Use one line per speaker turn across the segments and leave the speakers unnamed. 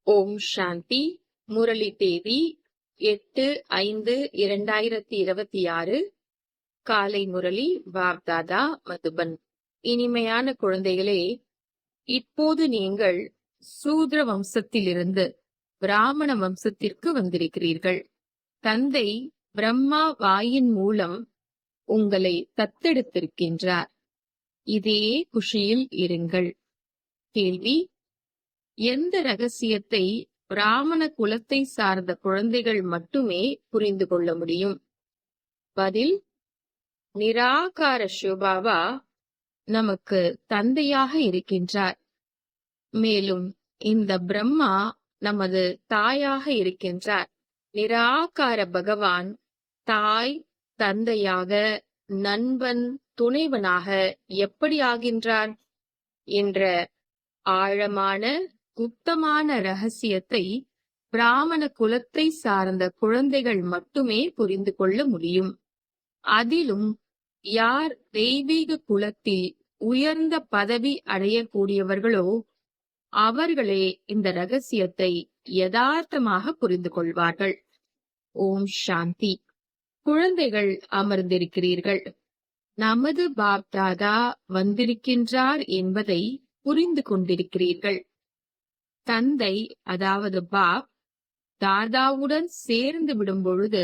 ஓம் சாந்தி. முரளி தேதி 8/5/2026. காலை முரளி பாப்தாதா மதுபன். இனிமையான குழந்தைகளே, இப்போது நீங்கள் சூத்ர வம்சத்திலிருந்து பிராமண வம்சத்திற்கு வந்திருக்கிறீர்கள். தந்தை பிரம்மா வாயின் மூலம் உங்களை தத்தெடுத்திருக்கின்றார். இதே குஷியில் இருங்கள். கேள்வி: எந்த ரகசியத்தை பிராமண குலத்தை சார்ந்த குழந்தைகள் மட்டுமே புரிந்து கொள்ள முடியும்? பதில்: நிராகார ஷோபாவா நமக்கு தந்தையாக இருக்கின்றார். மேலும் இந்த பிரம்மா நமது தாயாக இருக்கின்றார். நிராகார பகவான் தாய், தந்தையாக, நண்பன், துணைவனாக எப்படி ஆகின்றார் என்ற ஆழமான குப்தமான ரகசியத்தை பிராமண குலத்தை சார்ந்த குழந்தைகள் மட்டுமே புரிந்து கொள்ள முடியும். அதிலும் யார் தெய்வீக குலத்தில் உயர்ந்த பதவி அடையக்கூடியவர்களோ அவர்களே இந்த ரகசியத்தை யதார்த்தமாக புரிந்து கொள்வார்கள். ஓம் சாந்தி. குழந்தைகள் அமர்ந்திருக்கிறீர்கள். நமது பாப்தாதா வந்திருக்கின்றார் என்பதை புரிந்து கொண்டிருக்கிறீர்கள். தந்தை, அதாவது பாப் தாதாவுடன் சேர்ந்து விடும் பொழுது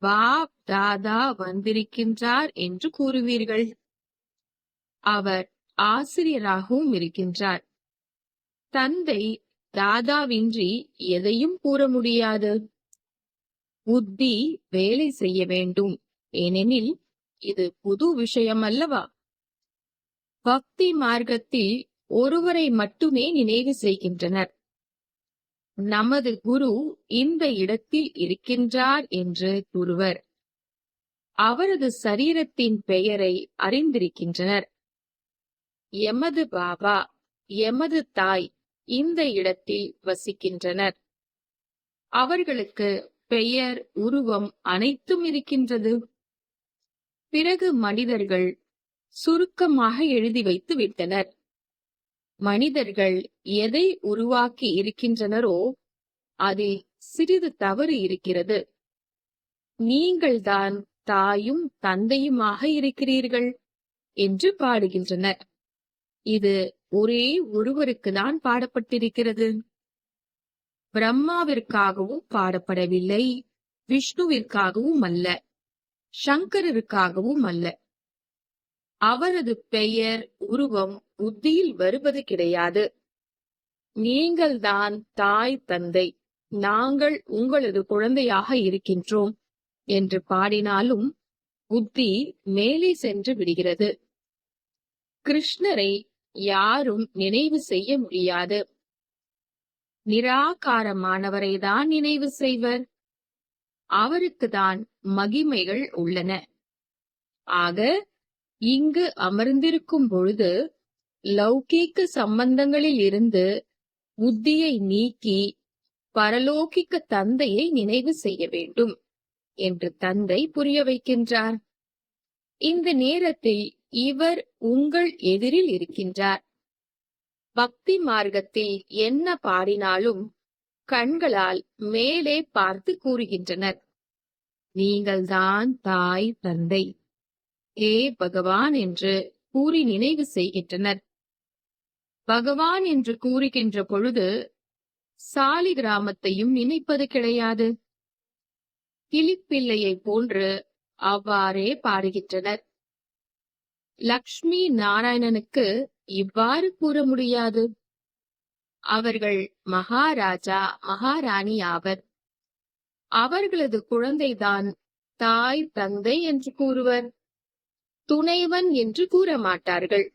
பாப் தாதா வந்திருக்கின்றார் என்று கூறுவீர்கள். அவர் ஆசிரியராகவும் இருக்கின்றார். தந்தை தாதாவின்றி எதையும் கூற முடியாது. புத்தி வேலை செய்ய வேண்டும், ஏனெனில் இது புது விஷயம் அல்லவா? பக்தி மார்க்கத்தில் ஒருவரை மட்டுமே நினைவு செய்கின்றனர். நமது குரு இந்த இடத்தில் இருக்கின்றார் என்று கூறுவர். அவரது சரீரத்தின் பெயரை அறிந்திருக்கின்றனர். எமது பாபா, எமது தாய் இந்த இடத்தில் வசிக்கின்றனர். அவர்களுக்கு பெயர், உருவம் அனைத்தும் இருக்கின்றது. பிறகு மனிதர்கள் சுருக்கமாக எழுதி வைத்து விட்டனர். மனிதர்கள் எதை உருவாக்கி இருக்கின்றனரோ அதில் சிறிது தவறு இருக்கிறது. நீங்கள்தான் தாயும் தந்தையுமாக இருக்கிறீர்கள் என்று பாடுகின்றனர். இது ஒரே ஒருவருக்கு தான் பாடப்பட்டிருக்கிறது. பிரம்மாவிற்காகவும் பாடப்படவில்லை, விஷ்ணுவிற்காகவும் அல்ல, சங்கரருக்காகவும் அல்ல. அவரது பெயர், உருவம் புத்தியில் வருவது கிடையாது. நீங்கள்தான் தாய், தந்தை, நாங்கள் உங்களது குழந்தையாக இருக்கின்றோம் என்று பாடினாலும் புத்தி மேலே சென்று விடுகிறது. கிருஷ்ணரை யாரும் நினைவு செய்ய முடியாது. நிராகாரமானவரை தான் நினைவு செய்வர். அவருக்குதான் மகிமைகள் உள்ளன. ஆக இங்கு அமர்ந்திருக்கும் பொழுது லௌகீக சம்பந்தங்களில் இருந்து புத்தியை நீக்கி பரலோகிக்க தந்தையை நினைவு செய்ய வேண்டும் என்று தந்தை புரிய வைக்கின்றார். இந்த நேரத்தில் இவர் உங்கள் எதிரில் இருக்கின்றார். பக்தி மார்க்கத்தில் என்ன பாடினாலும் கண்களால் மேலே பார்த்து கூறுகின்றனர், நீங்கள்தான் தாய், தந்தை, ஏ பகவான் என்று கூறி நினைவு செய்கின்றனர். பகவான் என்று கூறுகின்ற பொழுது சாலி கிராமத்தையும் நினைப்பது கிடையாது. கிளிப்பிள்ளையை போன்று அவ்வாறே பாடுகின்றனர். லக்ஷ்மி நாராயணனுக்கு இவ்வாறு கூற முடியாது. அவர்கள் மகாராஜா, மகாராணி ஆவர். அவர்களது குழந்தைதான் தாய், தந்தை என்று கூறுவர். துணைவன் என்று கூற மாட்டார்கள்.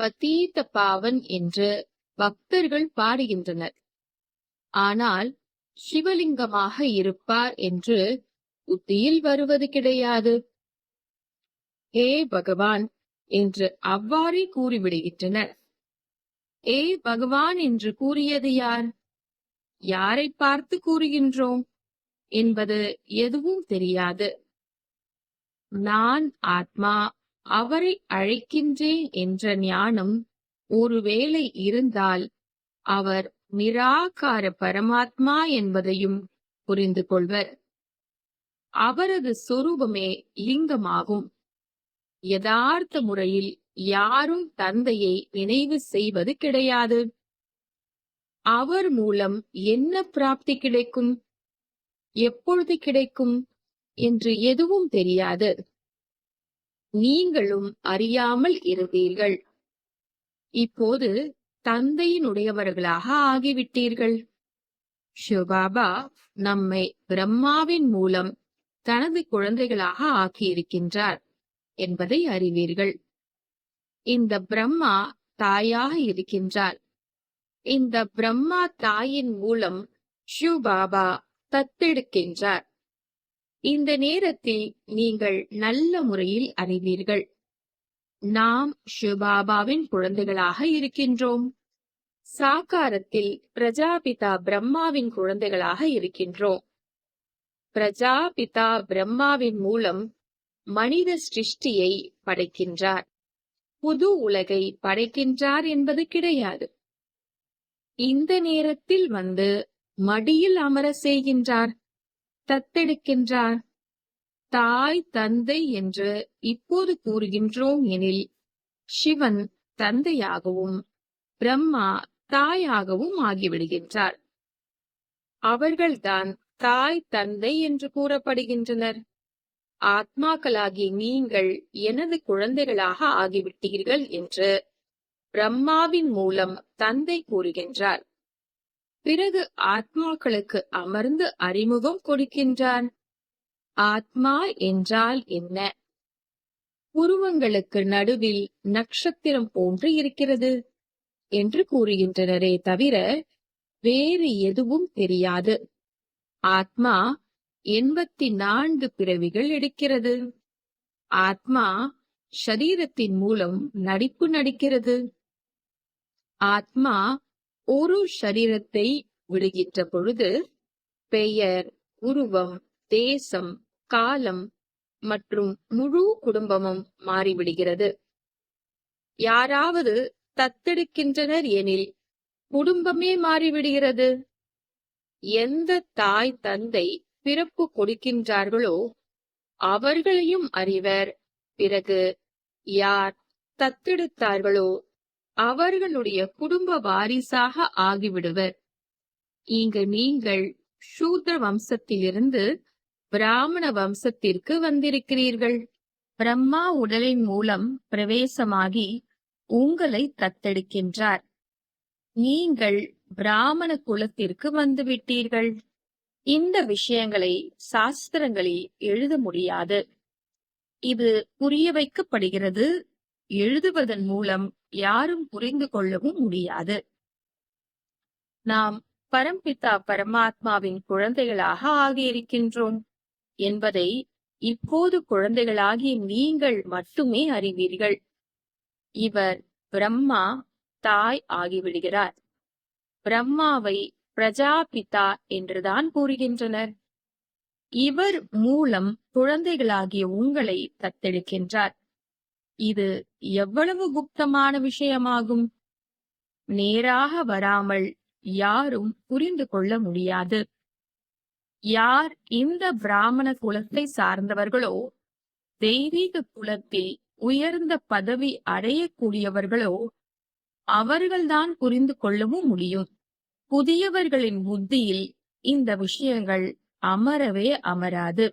பதீத பாவன் என்று பக்தர்கள் பாடுகின்றனர். ஆனால் சிவலிங்கமாக இருப்பார் என்று புத்தியில் வருவது கிடையாது. ஏ பகவான் என்று அவ்வாறே கூறிவிடுகின்றனர். ஏ பகவான் என்று கூறியது யார்? யாரை பார்த்து கூறுகின்றோம் என்பது எதுவும் தெரியாது. நான் ஆத்மா, அவரை அழைக்கின்றேன் என்ற ஞானம் ஒருவேளை இருந்தால் அவர் நிராகார பரமாத்மா என்பதையும் புரிந்து கொள்வர். அவரது சொரூபமே லிங்கமாகும். யதார்த்த முறையில் யாரும் தந்தையை நினைவு செய்வது கிடையாது. அவர் மூலம் என்ன பிராப்தி கிடைக்கும், எப்பொழுது கிடைக்கும் என்று எதுவும் தெரியாது. நீங்களும் அறியாமல் இருந்தீர்கள். இப்போது தந்தையினுடையவர்களாக ஆகிவிட்டீர்கள். சிவபாபா நம்மை பிரம்மாவின் மூலம் தனது குழந்தைகளாக ஆக்கியிருக்கின்றார் என்பதை அறிவீர்கள். இந்த பிரம்மா தாயாக இருக்கின்றார். இந்த பிரம்மா தாயின் மூலம் சிவபாபா தத்தெடுக்கின்றார். இந்த நேரத்தில் நீங்கள் நல்ல முறையில் அறிவீர்கள். நாம் சிவபாபாவின் குழந்தைகளாக இருக்கின்றோம். சாகாரத்தில் பிரஜாபிதா பிரம்மாவின் குழந்தைகளாக இருக்கின்றோம். பிரஜாபிதா பிரம்மாவின் மூலம் மனித சிருஷ்டியை படைக்கின்றார். புது உலகை படைக்கின்றார் என்பது கிடையாது. இந்த நேரத்தில் வந்து மடியில் அமர செய்கின்றார், தத்தெடுக்கின்றார். தாய் தந்தை என்று இப்போது கூறுகின்றோம் எனில், சிவன் தந்தையாகவும் பிரம்மா தாயாகவும் ஆகிவிடுகின்றார். அவர்கள்தான் தாய் தந்தை என்று கூறப்படுகின்றனர். ஆத்மாக்களாகி நீங்கள் எனது குழந்தைகளாக ஆகிவிட்டீர்கள் என்று பிரம்மாவின் மூலம் தந்தை கூறுகின்றார். பிறகு ஆத்மாக்களுக்கு அமர்ந்து அறிமுகம் கொடுக்கின்றார். ஆத்மா என்றால் என்ன? உருவங்களுக்கு நடுவில் நட்சத்திரம் போன்று இருக்கிறது என்று கூறுகின்றனரே தவிர வேறு எதுவும் தெரியாது. ஆத்மா 84 பிறவிகள் எடுக்கிறது. ஆத்மா ஷரீரத்தின் மூலம் நடிப்பு நடிக்கிறது. ஆத்மா ஒரு ஷரீரத்தை விடுகின்ற பொழுது பெயர், உருவம், தேசம், காலம் மற்றும் முழு குடும்பமும் மாறிவிடுகிறது. யாராவது தத்தெடுக்கின்றனர் எனில் குடும்பமே மாறிவிடுகிறது. எந்த தாய் தந்தை பிறப்பு கொடுக்கின்றார்களோ அவர்களையும் அறிவர். பிறகு யார் தத்தெடுத்தார்களோ அவர்களுடைய குடும்ப வாரிசாக ஆகிவிடுவர். இங்கு நீங்கள் சூத்ர வம்சத்திலிருந்து பிராமண வம்சத்திற்கு வந்திருக்கிறீர்கள். பிரம்மா உடலின் மூலம் பிரவேசமாகி உங்களை தத்தெடுக்கின்றார். நீங்கள் பிராமண குலத்திற்கு வந்துவிட்டீர்கள். இந்த விஷயங்களை சாஸ்திரங்களில் எழுத முடியாது. இது புரிய வைக்கப்படுகிறது. எழுதுவதன் மூலம் யாரும் புரிந்து கொள்ளவும் முடியாது. நாம் பரம்பிதா பரமாத்மாவின் குழந்தைகளாக ஆகியிருக்கின்றோம் என்பதை இப்போது குழந்தைகளாகி நீங்கள் மட்டுமே அறிவீர்கள். இவர் பிரம்மா தாய் ஆகிவிடுகிறார். பிரம்மாவை பிரஜாபிதா என்றுதான் கூறுகின்றனர். இவர் மூலம் குழந்தைகளாகிய உங்களை தத்தெடுக்கின்றார். இது எவ்வளவு குப்தமான விஷயமாகும். நேராக வராமல் யாரும் புரிந்து கொள்ள முடியாது. யார் இந்த பிராமண குலத்தை சார்ந்தவர்களோ, தெய்வீக குலத்தில் உயர்ந்த பதவி அடையக்கூடியவர்களோ அவர்கள்தான் புரிந்து கொள்ளவும் முடியும். புதியவர்களின் புத்தியில் இந்த விஷயங்கள் அமரவே அமராது.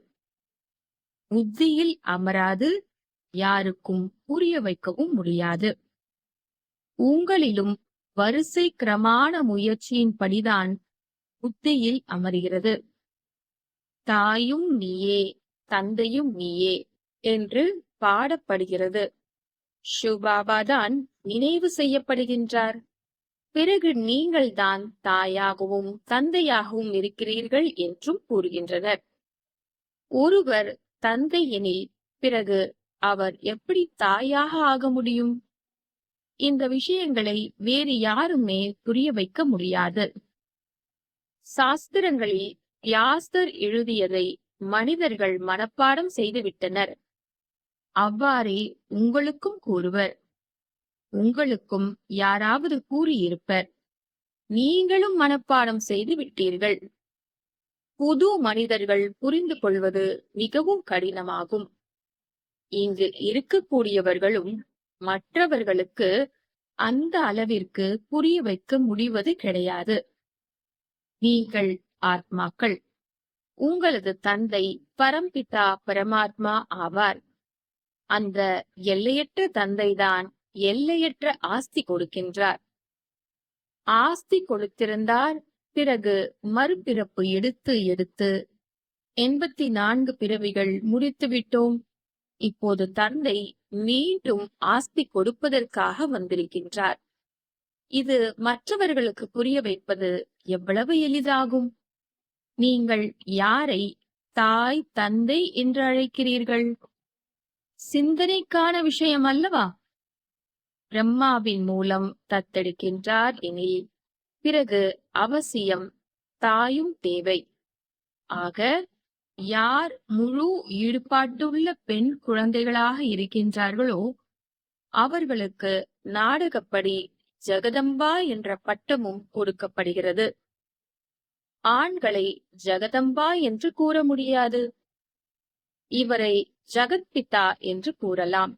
புத்தியில் அமராது, யாருக்கும் புரிய வைக்கவும் முடியாது. உங்களிலும் வரிசை கிரமான முயற்சியின் படிதான் புத்தியில் அமர்கிறது. தாயும் நீயே, தந்தையும் நீயே என்று பாடப்படுகிறது. சிவபாபாதான் நினைவு செய்யப்படுகின்றார். பிறகு நீங்கள் தான் தாயாகவும் தந்தையாகவும் இருக்கிறீர்கள் என்றும் கூறுகின்றனர். ஒருவர் தந்தை எனில் பிறகு அவர் எப்படி தாயாக ஆக முடியும்? இந்த விஷயங்களை வேறு யாருமே புரிய வைக்க முடியாது. சாஸ்திரங்களில் வியாசர் எழுதியதை மனிதர்கள் மனப்பாடம் செய்துவிட்டனர். அவ்வாறே உங்களுக்கும் கூறுவர். உங்களுக்கும் யாராவது கூறியிருப்பர். நீங்களும் மனப்பாடம் செய்து விட்டீர்கள். புது மனிதர்கள் புரிந்து கொள்வது மிகவும் கடினமாகும். இங்கு இருக்கக்கூடியவர்களும் மற்றவர்களுக்கு அந்த அளவிற்கு புரிய வைக்க முடிவது கிடையாது. நீங்கள் ஆத்மாக்கள். உங்களது தந்தை பரம்பிதா பரமாத்மா ஆவார். அந்த எல்லையற்ற தந்தைதான் எல்லையற்ற ஆஸ்தி கொடுக்கின்றார். ஆஸ்தி கொடுத்திருந்தார், பிறகு மறுபிறப்பு எடுத்து எடுத்து 84 பிறவிகள் முடித்துவிட்டோம். இப்போது தந்தை மீண்டும் ஆஸ்தி கொடுப்பதற்காக வந்திருக்கின்றார். இது மற்றவர்களுக்கு புரிய வைப்பது எவ்வளவு எளிதாகும். நீங்கள் யாரை தாய் தந்தை என்று அழைக்கிறீர்கள்? சிந்தனைக்கான விஷயம் அல்லவா? பிரம்மாவின் மூலம் தத்தெடுக்கின்றார் எனில் பிறகு அவசியம் தாயும் தேவை. ஆக யார் முழு ஈடுபாட்டுள்ள பெண் குழந்தைகளாக இருக்கின்றார்களோ அவர்களுக்கு நாடகப்படி ஜெகதம்பா என்ற பட்டமும் கொடுக்கப்படுகிறது. ஆண்களை ஜெகதம்பா என்று கூற முடியாது. இவரை ஜகத்பிதா என்று கூறலாம்.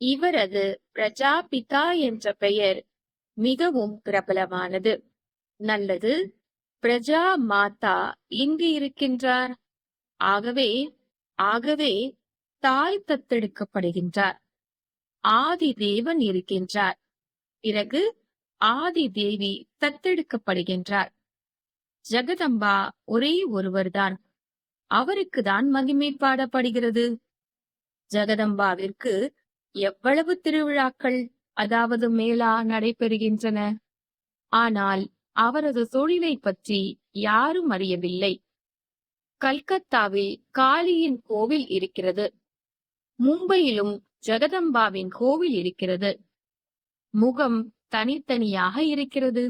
இவரது பிரஜாபிதா என்ற பெயர் மிகவும் பிரபலமானது. நல்லது, பிரஜா மாதா இங்கு இருக்கின்றார். ஆகவே ஆகவே தாய் தத்தெடுக்கப்படுகின்றார். ஆதி தேவன் இருக்கின்றார். பிறகு ஆதி தேவி தத்தெடுக்கப்படுகின்றார். ஜெகதம்பா ஒரே ஒருவர்தான். அவருக்குதான் மகிமை பாடப்படுகிறது. ஜெகதம்பாவிற்கு எவ்வளவு திருவிழாக்கள், அதாவது மேளா நடைபெறுகின்றன. ஆனால் அவரது தொழிலை பற்றி யாரும் அறியவில்லை. கல்கத்தாவில் காளியின் கோவில் இருக்கிறது. மும்பையிலும் ஜெகதம்பாவின் கோவில் இருக்கிறது. முகம் தனித்தனியாக இருக்கிறது.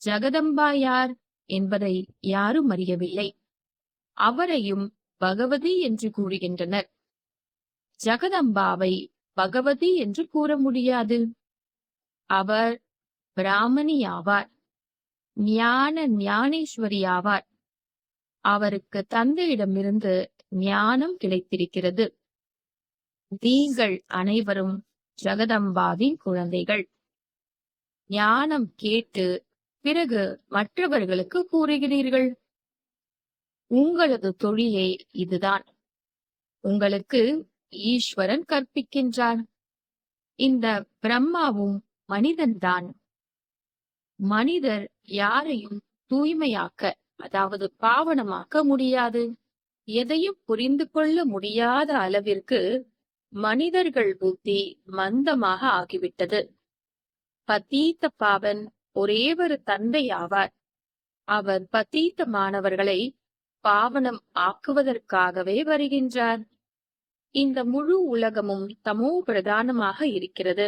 ஜெகதம்பா யார் என்பதை யாரும் அறியவில்லை. அவரையும் பகவதி என்று கூறுகின்றனர். ஜெகதம்பாவை பகவதி என்று கூற முடியாது. அவர் பிராமணி ஆவார். ஞான ஞானேஸ்வரி ஆவார். அவருக்கு தந்தையிடமிருந்து ஞானம் கிடைத்திருக்கிறது. நீங்கள் அனைவரும் ஜெகதம்பாவின் குழந்தைகள். ஞானம் கேட்டு பிறகு மற்றவர்களுக்கு கூறுகிறீர்கள். உங்களது தொழிலே இதுதான். உங்களுக்கு ஈஸ்வரன் கற்பிக்கின்றார். இந்த பிரம்மாவும் மனிதன்தான். மனிதர் யாரையும் தூய்மையாக்க, அதாவது பாவனமாக்க முடியாது. எதையும் புரிந்து கொள்ள முடியாத அளவிற்கு மனிதர்கள் புத்தி மந்தமாக ஆகிவிட்டது. பதீத்த பாவன் ஒரே ஒரு தந்தை ஆவார். அவர் பதீத்தமானவர்களை பாவனம் ஆக்குவதற்காகவே வருகின்றார். இந்த முழு உலகமும் தமோ பிரதானமாக இருக்கிறது.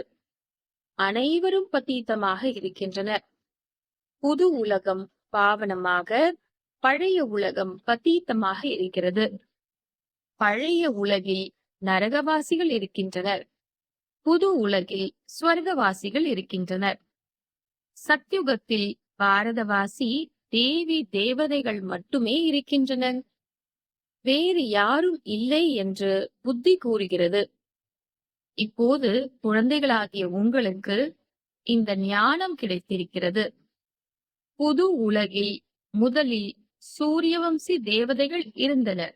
அனைவரும் பதீத்தமாக இருக்கின்றனர். புது உலகம் பாவனமாக, பழைய உலகம் பதீத்தமாக இருக்கிறது. பழைய உலகில் நரகவாசிகள் இருக்கின்றனர். புது உலகில் ஸ்வர்கவாசிகள் இருக்கின்றனர். சத்யுகத்தில் பாரதவாசி தேவி தேவதைகள் மட்டுமே இருக்கின்றனர். வேறு யாரும் இல்லை என்று புத்தி கூறுகிறது. இப்போது குழந்தைகளாகிய உங்களுக்கு இந்த ஞானம் கிடைத்திருக்கிறது. புது உலகில் முதலில் சூரியவம்சி தேவதைகள் இருந்தனர்.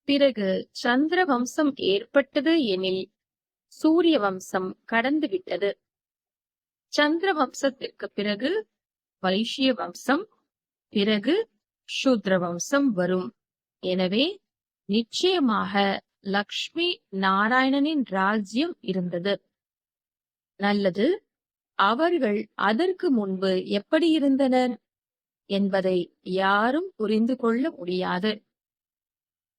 பிறகு சந்திர வம்சம் ஏற்பட்டது எனில் சூரிய வம்சம் கடந்துவிட்டது. சந்திர வம்சத்திற்கு பிறகு வைஷ்ய வம்சம், பிறகு சூத்ர வம்சம் வரும். எனவே நிச்சயமாக லக்ஷ்மி நாராயணனின் ராஜ்யம் இருந்தது. நல்லது, அவர்கள் அதற்கு முன்பு எப்படி இருந்தனர் என்பதை யாரும் புரிந்து கொள்ள முடியாது.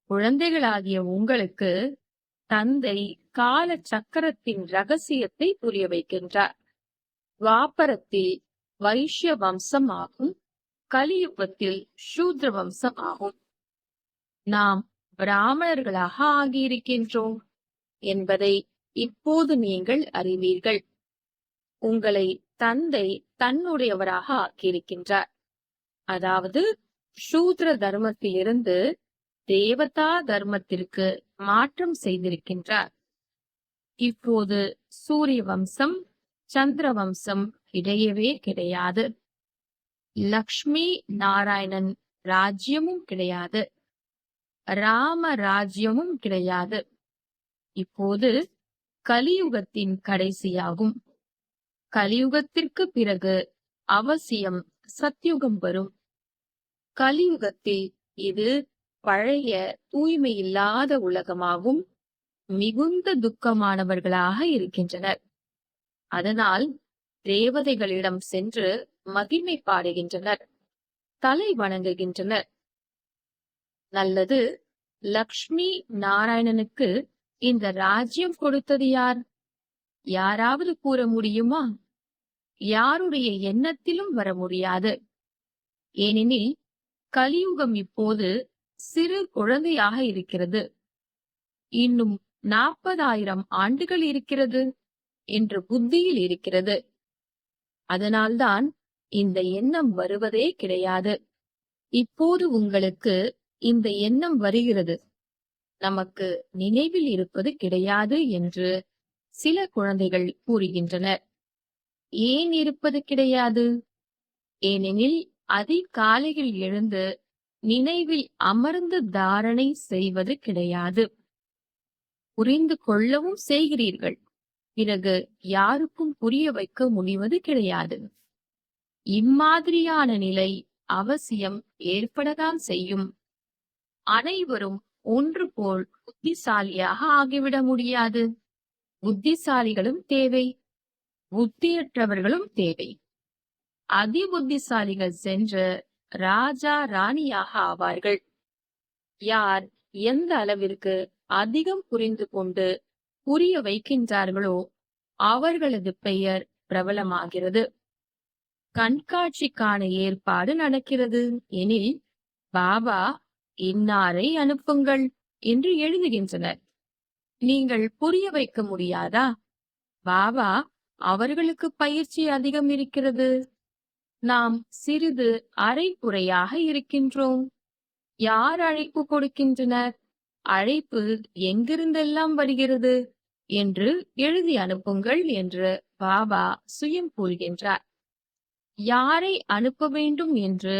குழந்தைகளாகிய உங்களுக்கு தந்தை கால சக்கரத்தின் ரகசியத்தை புரிய வைக்கின்றார். துவாபரத்தில் வைஷ்ய வம்சம் ஆகும், கலியுகத்தில் சூத்ர வம்சம் ஆகும். நாம் பிராமணர்களாக ஆகியிருக்கின்றோம் என்பதை இப்போது நீங்கள் அறிவீர்கள். உங்களை தந்தை தன்னுடையவராக ஆக்கியிருக்கின்றார். அதாவது சூத்ர தர்மத்திலிருந்து தேவதா தர்மத்திற்கு மாற்றம் செய்திருக்கின்றார். இப்போது சூரிய வம்சம், சந்திர வம்சம் கிடையவே கிடையாது. லக்ஷ்மி நாராயணன் ராஜ்யமும் கிடையாது. ராம ராஜ்யமும் கிடையாது. இப்போது கலியுகத்தின் கடைசியாகும். கலியுகத்திற்கு பிறகு அவசியம் சத்யுகம் வரும். கலியுகத்தில் இது பழைய தூய்மையில்லாத உலகமாகும். மிகுந்த துக்கமானவர்களாக இருக்கின்றனர். அதனால் தேவதைகளிடம் சென்று மகிமை பாடுகின்றனர், தலை வணங்குகின்றனர். நல்லது. லக்ஷ்மி நாராயணனுக்கு இந்த ராஜ்யம் கொடுத்தது யார்? யாராவது கூற முடியுமா? யாருடைய எண்ணத்திலும் வர முடியாது. ஏனெனில் கலியுகம் இப்போது சிறு குழந்தையாக இருக்கிறது. இன்னும் 40,000 ஆண்டுகள் இருக்கிறது என்று புத்தியில் இருக்கிறது. அதனால்தான் இந்த எண்ணம் வருவதே கிடையாது. இப்போது உங்களுக்கு இந்த எண்ணம் வருகிறது, நமக்கு நினைவில் இருப்பது கிடையாது என்று சில குழந்தைகள் கூறுகின்றனர். ஏன் இருப்பது கிடையாது? ஏனெனில் அதிகாலையில் எழுந்து நினைவில் அமர்ந்து தாரணை செய்வது கிடையாது. புரிந்து கொள்ளவும் செய்கிறீர்கள், பிறகு யாருக்கும் புரிய வைக்க முடிவது கிடையாது. இம்மாதிரியான நிலை அவசியம் ஏற்படத்தான் செய்யும். அனைவரும் ஒன்று போல் புத்திசாலியாக ஆகிவிட முடியாது. புத்திசாலிகளும் தேவை, புத்தியற்றவர்களும் தேவை. அதிபுத்திசாலிகள் சென்று ராஜா ராணியாக ஆவார்கள். யார் எந்த அளவிற்கு அதிகம் புரிந்து கொண்டு புரிய வைக்கின்றார்களோ அவர்களது பெயர் பிரபலமாகிறது. கண்காட்சிக்கான ஏற்பாடு நடக்கிறது எனில் பாபா இன்னாரை அனுப்புங்கள் என்று எழுதுகின்றனர். நீங்கள் புரிய வைக்க முடியாதா? பாபா அவர்களுக்கு பயிற்சி அதிகம் இருக்கிறது. நாம் சிறிது அரைகுறையாக இருக்கின்றோம். யார் அழைப்பு கொடுக்கின்றனர்? அழைப்பு எங்கிருந்தெல்லாம் வருகிறது என்று எழுதி அனுப்புங்கள் என்று பாபா சுயம் கூறுகின்றார். யாரை அனுப்ப வேண்டும் என்று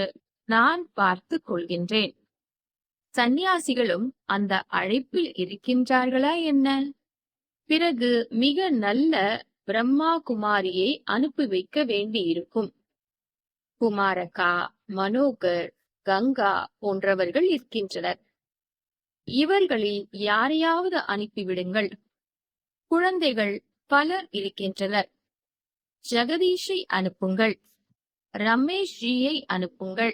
நான் பார்த்துக் கொள்கின்றேன். சந்நியாசிகளும் அந்த அழைப்பில் இருக்கின்றார்களா என்ன? பிறகு மிக நல்ல பிரம்மா குமாரியை அனுப்பி வைக்க வேண்டியிருக்கும். குமாரகா, மனோகர், கங்கா போன்றவர்கள் இருக்கின்றனர். இவர்களில் யாரையாவது அனுப்பிவிடுங்கள். குழந்தைகள் பலர் இருக்கின்றனர். ஜெகதீஷை அனுப்புங்கள். ரமேஷ் ஜியை அனுப்புங்கள்.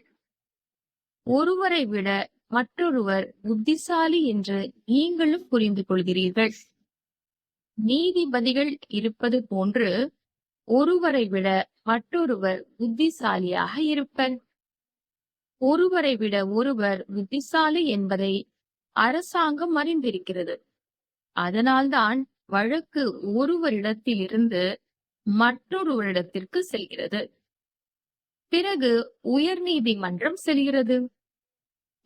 ஒருவரை விட மற்றொருவர் புத்திசாலி என்று நீங்களும் புரிந்து கொள்கிறீர்கள். நீதிபதிகள் இருப்பது போன்று ஒருவரை விட மற்றொருவர் புத்திசாலியாக இருப்பர். ஒருவரை விட ஒருவர் புத்திசாலி என்பதை அரசாங்கம் அறிந்திருக்கிறது. அதனால்தான் வழக்கு ஒருவரிடத்திலிருந்து மற்றொருவரிடத்திற்கு செல்கிறது. பிறகு உயர் நீதிமன்றம் செல்கிறது.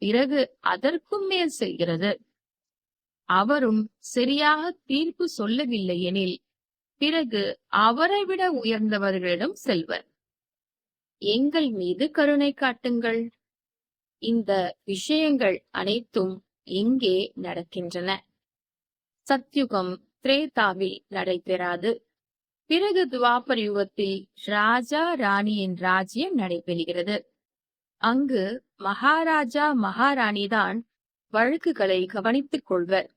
பிறகு அதற்கும் மேல் செல்கிறது. அவரும் சரியாக தீர்ப்பு சொல்லவில்லை எனில் பிறகு அவரை விட உயர்ந்தவர்களிடம் செல்வர். எங்கள் மீது கருணை காட்டுங்கள். இந்த விஷயங்கள் அனைத்தும் எங்கே நடக்கின்றன? சத்யுகம் திரேதாவில் நடைபெறாது. பிறகு துவாபர் யுகத்தில் ராஜா ராணியின் ராஜ்யம் நடைபெறுகிறது. அங்கு மகாராஜா மகாராணிதான் வழக்குகளை கவனித்துக் கொள்வர்.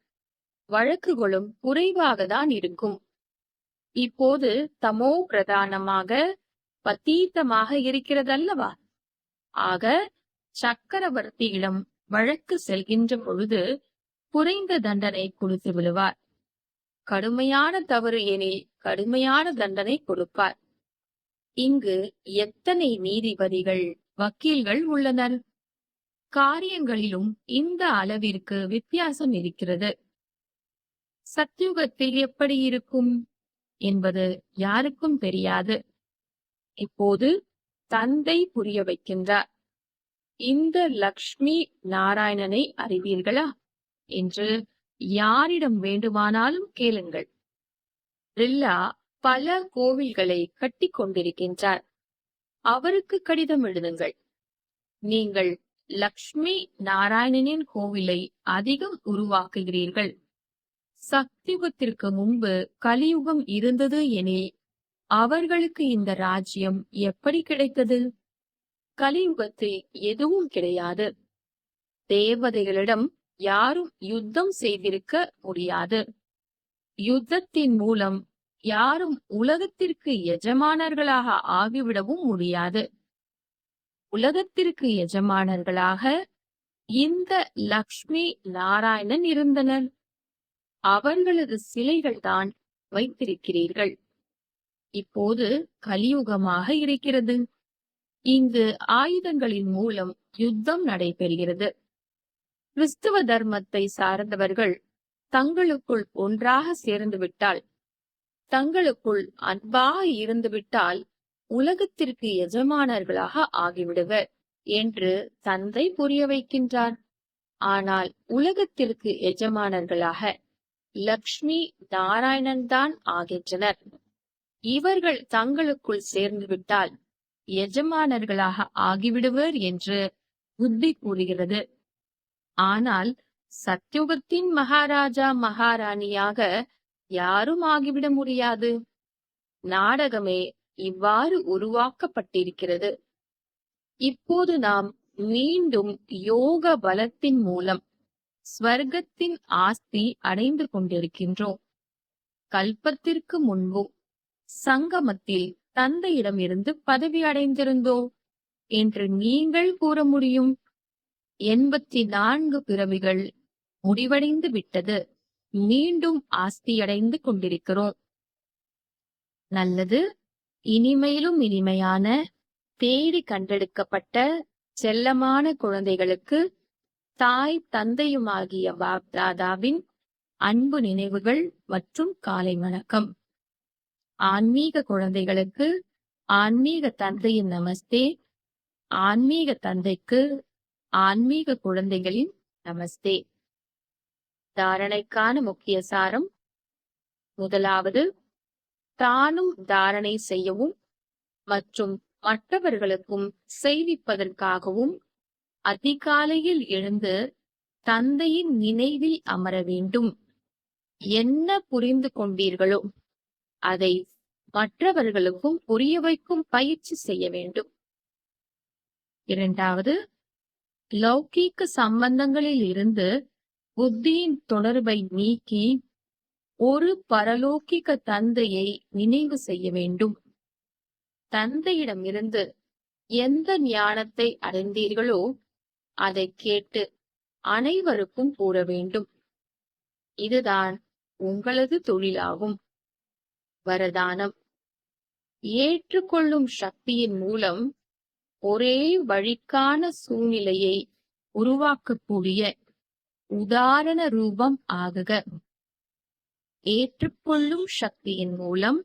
வழக்குகளும் குறைவாக தான் இருக்கும். இப்போது தமோ பிரதானமாக பத்தீத்தமாக இருக்கிறதல்லவா? ஆக சக்கரவர்த்தியிடம் வழக்கு செல்கின்ற பொழுது குறைந்த தண்டனை கொடுத்து விடுவார். கடுமையான தவறு எனில் கடுமையான தண்டனை கொடுப்பார். இங்கு எத்தனை நீதிபதிகள், வக்கீல்கள் உள்ளனர்? காரியங்களிலும் இந்த அளவிற்கு வித்தியாசம் இருக்கிறது. சத்யுகத்தில் எப்படி இருக்கும் என்பது யாருக்கும் தெரியாது. இப்போது தந்தை புரிய வைக்கின்றார். இந்த லக்ஷ்மி நாராயணனை அறிவீர்களா என்று யாரிடம் வேண்டுமானாலும் கேளுங்கள். ரில்லா பல கோவில்களை கட்டிக் கொண்டிருக்கின்றார். அவருக்கு கடிதம் எழுதுங்கள். நீங்கள் லக்ஷ்மி நாராயணனின் கோவிலை அதிகம் உருவாக்குகிறீர்கள். சக்தியுகத்திற்கு முன்பு கலியுகம் இருந்தது எனில் அவர்களுக்கு இந்த ராஜ்யம் எப்படி கிடைத்தது? கலியுகத்தில் எதுவும் கிடையாது. தேவதைகளிடம் யாரும் யுத்தம் செய்திருக்க முடியாது. யுத்தத்தின் மூலம் யாரும் உலகத்திற்கு எஜமானர்களாக ஆகிவிடவும் முடியாது. உலகத்திற்கு எஜமானர்களாக இந்த லக்ஷ்மி நாராயணன் இருந்தனர். அவர்களது சிலைகள் தான் வைத்திருக்கிறீர்கள். இப்போது கலியுகமாக இருக்கிறது. இங்கு ஆயுதங்களின் மூலம் யுத்தம் நடைபெறுகிறது. கிறிஸ்துவ தர்மத்தை சார்ந்தவர்கள் தங்களுக்குள் ஒன்றாக சேர்ந்துவிட்டால், தங்களுக்குள் அன்பாக இருந்துவிட்டால் உலகத்திற்கு எஜமானர்களாக ஆகிவிடுவர் என்று தந்தை புரிய வைக்கின்றார். ஆனால் உலகத்திற்கு எஜமானர்களாக லக்ஷ்மி நாராயணன் தான் ஆகின்றனர். இவர்கள் தங்களுக்குள் சேர்ந்துவிட்டால் எஜமானர்களாக ஆகிவிடுவர் என்று புத்தி கூறுகிறது. ஆனால் சத்யுகத்தின் மகாராஜா மகாராணியாக யாரும் ஆகிவிட முடியாது. நாடகமே இவ்வாறு உருவாக்கப்பட்டிருக்கிறது. இப்போது நாம் மீண்டும் யோக பலத்தின் மூலம் ஸ்வர்க்கத்தின் ஆஸ்தி அடைந்து கொண்டிருக்கின்றோம். கல்பத்திற்கு முன்பு சங்கமத்தில் தந்தையிடமிருந்து பதவி அடைந்திருந்தோம் என்று நீங்கள் கூற முடியும். 84 பிறவிகள் முடிவடைந்து விட்டது. மீண்டும் ஆஸ்தியடைந்து கொண்டிருக்கிறோம். நல்லது. இனிமையிலும் இனிமையான தேடி கண்டெடுக்கப்பட்ட செல்லமான குழந்தைகளுக்கு தாய் தந்தையுமாகிய பாப்தாதாவின் அன்பு நினைவுகள் மற்றும் காலை வணக்கம். ஆன்மீக குழந்தைகளுக்கு ஆன்மீக தந்தையின் நமஸ்தே. ஆன்மீக தந்தைக்கு ஆன்மீக குழந்தைகளின் நமஸ்தே. தாரணைக்கான முக்கிய சாரம். முதலாவது, தானும் தாரணை செய்யவும் மற்றும் மற்றவர்களுக்கும் செய்விப்பதற்காகவும் அதிகாலையில் எழுந்து தந்தையின் நினைவில் அமர வேண்டும். என்ன புரிந்து கொண்டீர்களோ அதை மற்றவர்களுக்கும் புரிய வைக்கும் பயிற்சி செய்ய வேண்டும். இரண்டாவது, லௌகீக சம்பந்தங்களில் இருந்து புத்தியின் தொடர்பை நீக்கி ஒரு பரலோகிக தந்தையை நினைவு செய்ய வேண்டும். தந்தையிடமிருந்து எந்த ஞானத்தை அடைந்தீர்களோ அதை கேட்டு அனைவருக்கும் கூற வேண்டும். இதுதான் உங்களது தொழிலாகும். வரதானம். ஏற்றுக்கொள்ளும் சக்தியின் மூலம் ஒரே வழிக்கான சூழ்நிலையை உருவாக்கக்கூடிய உதாரண ரூபம் ஆகுக. ஏற்றுக்கொள்ளும் சக்தியின் மூலம்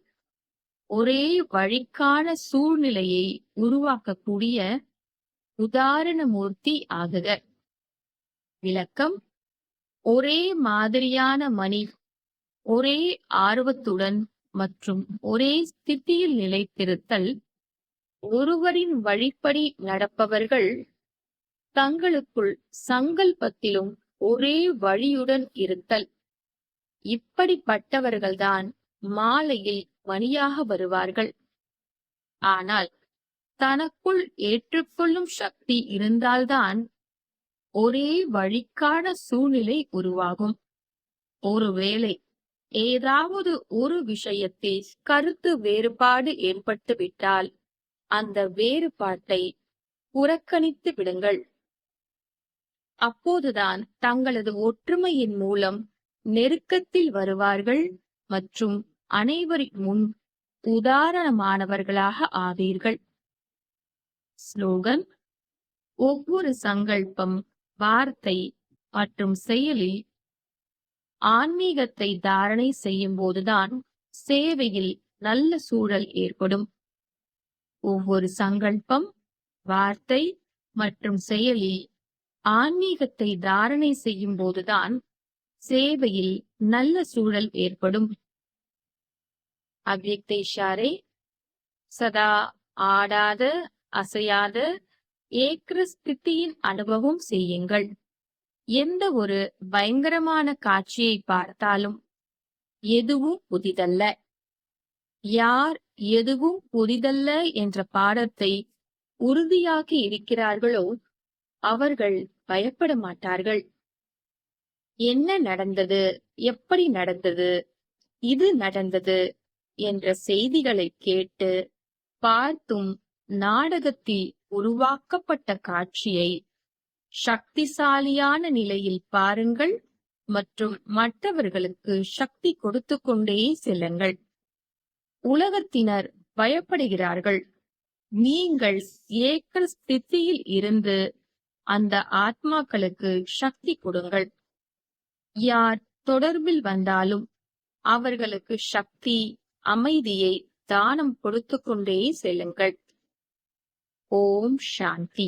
ஒரே வழிக்கான சூழ்நிலையை உருவாக்கக்கூடிய உதாரண மூர்த்தி ஆகுக. விளக்கம். ஒரே மாதிரியான மணி, ஒரே ஆர்வத்துடன் மற்றும் ஒரே ஸ்திதியில் நிலைத்திருத்தல். ஒருவரின் வழிப்படி நடப்பவர்கள் தங்களுக்குள் சங்கல்பத்திலும் ஒரே வழியுடன் இருத்தல். இப்படிப்பட்டவர்கள்தான் மாலையில் மணியாக வருவார்கள். ஆனால் தனக்குள் ஏற்றுக்கொள்ளும் சக்தி இருந்தால்தான் ஒரே வழிக்கான சூழ்நிலை உருவாகும். ஒருவேளை ஏதாவது ஒரு விஷயத்தில் கருத்து வேறுபாடு ஏற்பட்டுவிட்டால் அந்த வேறுபாட்டை புறக்கணித்து விடுங்கள். அப்போதுதான் தங்களது ஒற்றுமையின் மூலம் நெருக்கத்தில் வருவார்கள் மற்றும் அனைவரின் முன் உதாரணமானவர்களாக ஆவீர்கள். ஸ்லோகன். ஒவ்வொரு சங்கல்பம், வார்த்தை மற்றும் செயலில் ஆன்மீகத்தை தாரணை செய்யும் போதுதான் சேவையில் நல்ல சூழல் ஏற்படும். ஒவ்வொரு சங்கல்பம், வார்த்தை மற்றும் செயலில் ஆன்மீகத்தை தாரணை செய்யும் போதுதான் சேவையில் நல்ல சூழல் ஏற்படும். அவ்யக்த இஷாரே சதா ஆடாத அசையாத ஏக்ர ஸ்திதியின் அனுபவம் செய்யுங்கள். எந்த ஒரு பயங்கரமான காட்சியை பார்த்தாலும் எதுவும் புதிதல்ல. யார் எதுவும் புதிதல்ல என்ற பாடத்தை உறுதியாக இருக்கிறார்களோ அவர்கள் பயப்பட மாட்டார்கள். என்ன நடந்தது, எப்படி நடந்தது, இது நடந்தது என்ற செய்திகளை கேட்டு பார்த்தும் நாடகத்தில் உருவாக்கப்பட்ட காட்சியை சக்திசாலியான நிலையில் பாருங்கள் மற்றும் மற்றவர்களுக்கு சக்தி கொடுத்து கொண்டே செல்லுங்கள். உலகத்தினர் பயப்படுகிறார்கள். நீங்கள் ஏக்க ஸ்திதியில் இருந்து அந்த ஆத்மாக்களுக்கு சக்தி கொடுங்கள். யார் தொடர்பில் வந்தாலும் அவர்களுக்கு சக்தி, அமைதியை தானம் கொடுத்து கொண்டே செல்லுங்கள். ஓம் சாந்தி.